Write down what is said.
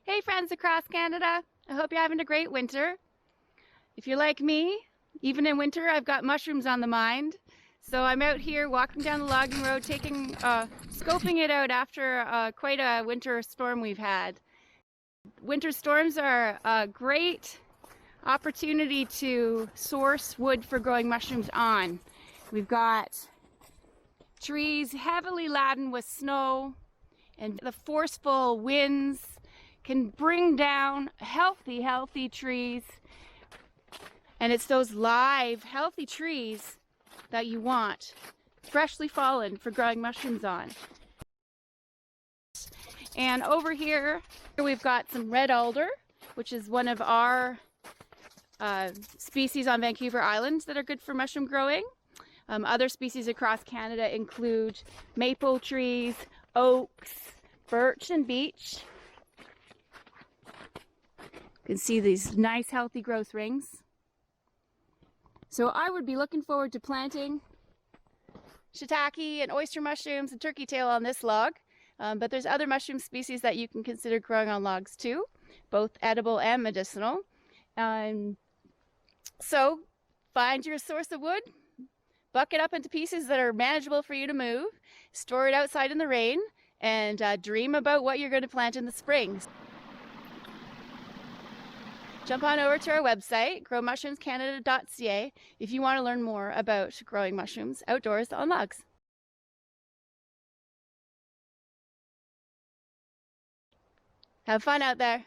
Hey friends across Canada, I hope you're having a great winter. If you're like me, even in winter I've got mushrooms on the mind. So I'm out here walking down the logging road, scoping it out after quite a winter storm we've had. Winter storms are a great opportunity to source wood for growing mushrooms on. We've got trees heavily laden with snow, and the forceful winds can bring down healthy trees. And it's those live, healthy trees that you want, freshly fallen, for growing mushrooms on. And over here we've got some red alder, which is one of our species on Vancouver Island that are good for mushroom growing. Other species across Canada include maple trees, oaks, birch, and beech. You can see these nice healthy growth rings. So I would be looking forward to planting shiitake and oyster mushrooms and turkey tail on this log. But there's other mushroom species that you can consider growing on logs too, both edible and medicinal. So find your source of wood, buck it up into pieces that are manageable for you to move, store it outside in the rain, and dream about what you're going to plant in the spring. Jump on over to our website, growmushroomscanada.ca, if you want to learn more about growing mushrooms outdoors on logs. Have fun out there.